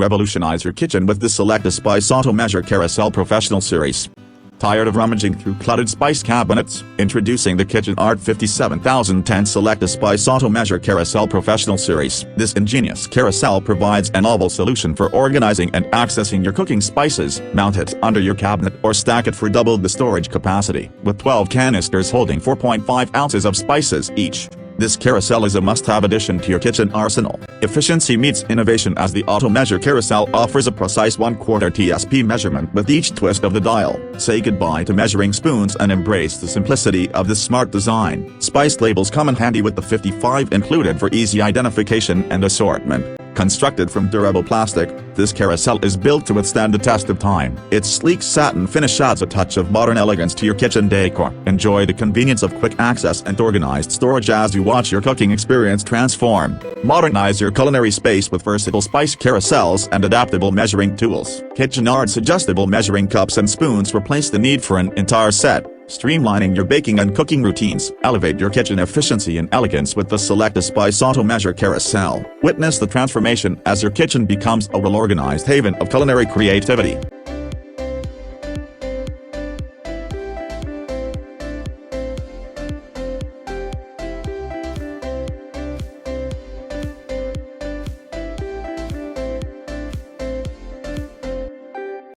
Revolutionize your kitchen with the Select a Spice Auto-Measure Carousel Professional Series. Tired of rummaging through cluttered spice cabinets? Introducing the KitchenArt 57010 Select a Spice Auto-Measure Carousel Professional Series. This ingenious carousel provides a novel solution for organizing and accessing your cooking spices. Mount it under your cabinet or stack it for double the storage capacity, with 12 canisters holding 4.5 ounces of spices each. This carousel is a must-have addition to your kitchen arsenal. Efficiency meets innovation as the Auto-Measure Carousel offers a precise 1/4 TSP measurement with each twist of the dial. Say goodbye to measuring spoons and embrace the simplicity of this smart design. Spice labels come in handy with the 55 included for easy identification and assortment. Constructed from durable plastic, this carousel is built to withstand the test of time. Its sleek satin finish adds a touch of modern elegance to your kitchen decor. Enjoy the convenience of quick access and organized storage as you watch your cooking experience transform. Modernize your culinary space with versatile spice carousels and adaptable measuring tools. KitchenArt's adjustable measuring cups and spoons replace the need for an entire set, streamlining your baking and cooking routines. Elevate your kitchen efficiency and elegance with the Select a Spice Auto-Measure Carousel. Witness the transformation as your kitchen becomes a well-organized haven of culinary creativity.